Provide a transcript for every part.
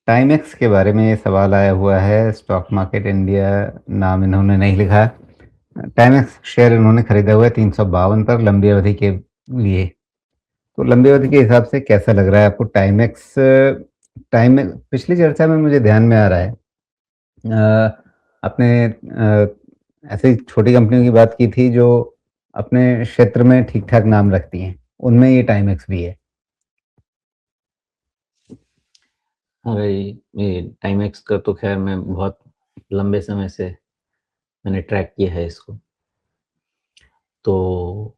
Timex के बारे में ये सवाल आया हुआ है, स्टॉक मार्केट इंडिया नाम इन्होंने नहीं लिखा। टाइमेक्स शेयर इन्होंने खरीदा हुआ है 352 पर लंबी अवधि के लिए। तो लंबी अवधि के हिसाब से कैसा लग रहा है आपको टाइमेक्स? टाइम पिछली चर्चा में मुझे ध्यान में आ रहा है आपने ऐसी छोटी कंपनियों की बात की थी जो अपने क्षेत्र में ठीक-ठाक नाम रखती हैं, उनमें ये टाइमेक्स भी है। अरे! ये टाइमेक्स का तो ख़ैर मैं बहुत लंबे समय से मैंने ट्रैक किया है इसको। तो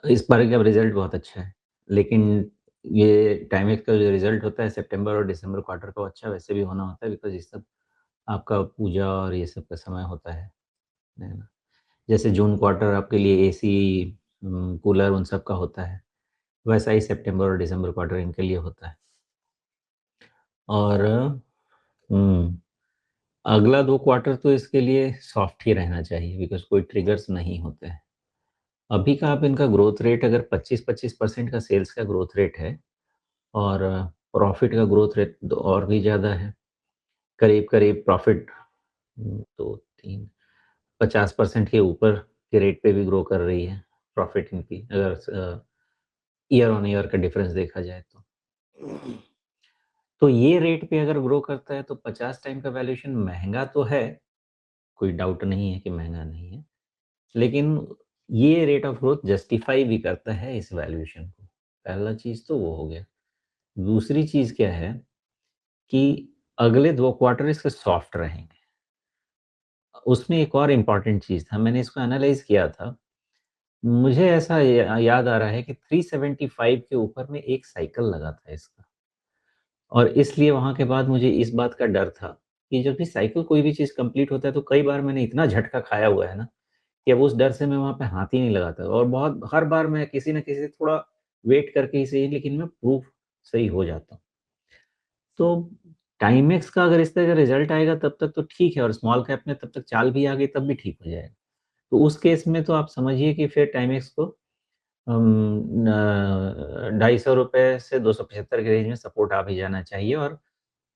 इस बार का रिज़ल्ट बहुत अच्छा है। लेकिन ये टाइमेक्स का जो रिज़ल्ट होता है सितंबर और दिसंबर क्वार्टर का वो अच्छा वैसे भी होना होता है बिकॉज़ ये सब आपका पूजा और ये सब का समय होता है ना? जैसे जून क्वार्टर आपके लिए एसी कूलर उन सब का होता है, वैसा ही सितंबर और दिसंबर क्वार्टर इनके लिए होता है। और हुँ। अगला 2 क्वार्टर तो इसके लिए सॉफ्ट ही रहना चाहिए बिकॉज़ कोई ट्रिगर्स नहीं होते हैं। अभी का आप इनका ग्रोथ रेट अगर 25-25% का सेल्स का ग्रोथ रेट है और प्रॉफ़िट का ग्रोथ रेट तो और भी ज़्यादा है। करीब-करीब प्रॉफ़िट 2, 3 50% के ऊपर के रेट पे भी ग्रो कर रही है प्रॉफ़िट इनकी अगर ईयर ऑन ईयर का डिफ़रेंस देखा जाए तो। तो ये रेट पे अगर ग्रो करता है तो 50 टाइम का वैल्यूएशन महँगा तो है, कोई डाउट नहीं है कि महँगा नहीं है। लेकिन ये रेट ऑफ ग्रोथ जस्टिफ़ाई भी करता है इस वैल्यूएशन को। पहला चीज़ तो वो हो गया। दूसरी चीज़ क्या है कि अगले 2 क्वार्टर इसके सॉफ्ट रहेंगे। उसमें एक और इम्पोर्टेंट चीज़ था, मैंने इसको एनालाइज़ किया था। मुझे ऐसा याद आ रहा है कि 375 के ऊपर में एक साइकिल लगा था इसका और इसलिए वहाँ के बाद मुझे इस बात का डर था कि जब भी साइकिल कोई भी चीज़ कंप्लीट होता है तो कई बार मैंने इतना झटका खाया हुआ है ना कि अब उस डर से मैं वहाँ पे हाथ ही नहीं लगाता और बहुत हर बार मैं किसी न किसी से थोड़ा वेट करके ही सही लेकिन मैं प्रूफ सही हो जाता हूँ। तो टाइमेक्स का अगर इस तरह का रिज़ल्ट आएगा तब तक तो ठीक है और स्मॉल कैप में तब तक चाल भी आ गई तब भी ठीक हो जाएगा। तो उस केस में तो आप समझिए कि फिर टाइमेक्स को ₹250 से 275 के रेंज में सपोर्ट आ भी जाना चाहिए और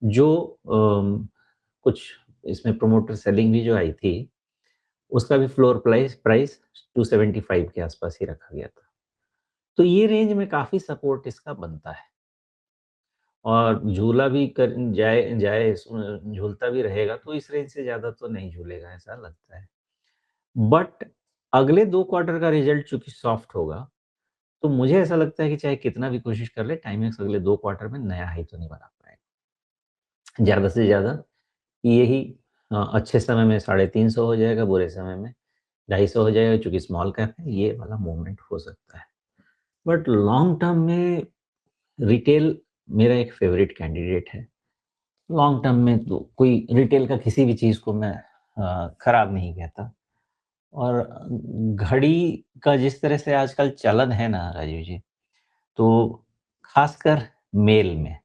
जो कुछ इसमें प्रोमोटर सेलिंग भी जो आई थी, उसका भी फ्लोर प्राइस प्राइस 275 के आसपास ही रखा गया था। तो ये रेंज में काफ़ी सपोर्ट इसका बनता है और झूला भी कर जाए जाए झूलता भी रहेगा तो इस रेंज से ज़्यादा तो नहीं झूलेगा ऐसा लगता है। बट अगले 2 क्वार्टर का रिज़ल्ट चूँकि सॉफ्ट होगा, तो मुझे ऐसा लगता है कि चाहे कितना भी कोशिश कर ले टाइमेक्स अगले 2 क्वार्टर में नया हाई तो नहीं बना पाएगा। ज़्यादा से ज़्यादा यही अच्छे समय में 350 हो जाएगा, बुरे समय में 250 हो जाएगा चूँकि स्मॉल कैप है, ये वाला मूवमेंट हो सकता है। बट लॉन्ग टर्म में रिटेल मेरा एक फ़ेवरेट कैंडिडेट है। लॉन्ग टर्म में तो कोई रिटेल का किसी भी चीज़ को मैं खराब नहीं कहता और घड़ी का जिस तरह से आजकल चलन है ना राजीव जी, तो ख़ासकर मेल में,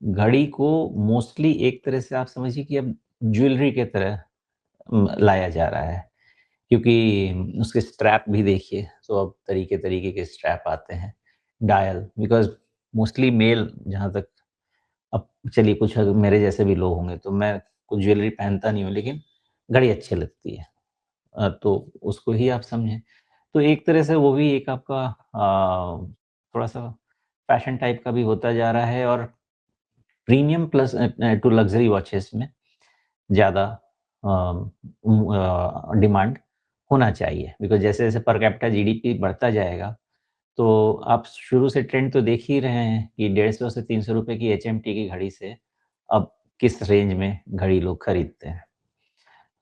घड़ी को मोस्टली एक तरह से आप समझिए कि अब ज्वेलरी की तरह लाया जा रहा है। क्योंकि उसके स्ट्रैप भी देखिए, तो अब तरीके-तरीके के स्ट्रैप आते हैं। डायल बिकॉज़ मोस्टली मेल जहाँ तक अब चलिए कुछ अगर मेरे जैसे भी लोग होंगे, तो मैं कुछ ज्वेलरी पहनता नहीं हूँ, लेकिन घड़ी अच्छी लगती है। तो उसको ही आप समझें। तो एक तरह से वो भी एक आपका थोड़ा-सा फैशन टाइप का भी होता जा रहा है और premium plus two luxury watches में ज़्यादा डिमांड होना चाहिए बिकॉज़ जैसे-जैसे पर कैपिटा जीडीपी बढ़ता जाएगा, तो आप शुरू से ट्रेंड तो देख ही रहे हैं कि 150 से ₹300 की एचएमटी की घड़ी से अब किस रेंज में घड़ी लोग खरीदते हैं।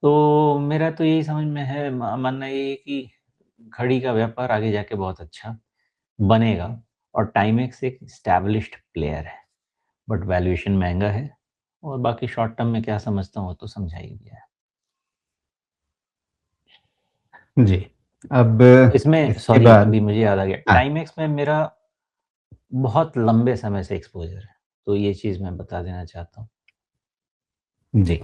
तो मेरा तो यही समझ में है मानना ये है कि घड़ी का व्यापार आगे जाके बहुत अच्छा बनेगा और टाइमेक्स एक एस्टेब्लिश्ड प्लेयर है, बट वैल्यूएशन महँगा है और बाकी शॉर्ट टर्म में क्या समझता हूँ वो तो समझा ही दिया है। जी, अब इसमें इसके सॉरी बाद अभी मुझे याद आ गया, हाँ, टाइमेक्स में मेरा बहुत लंबे समय से एक्सपोज़र है, तो ये चीज़ मैं बता देना चाहता हूँ। जी।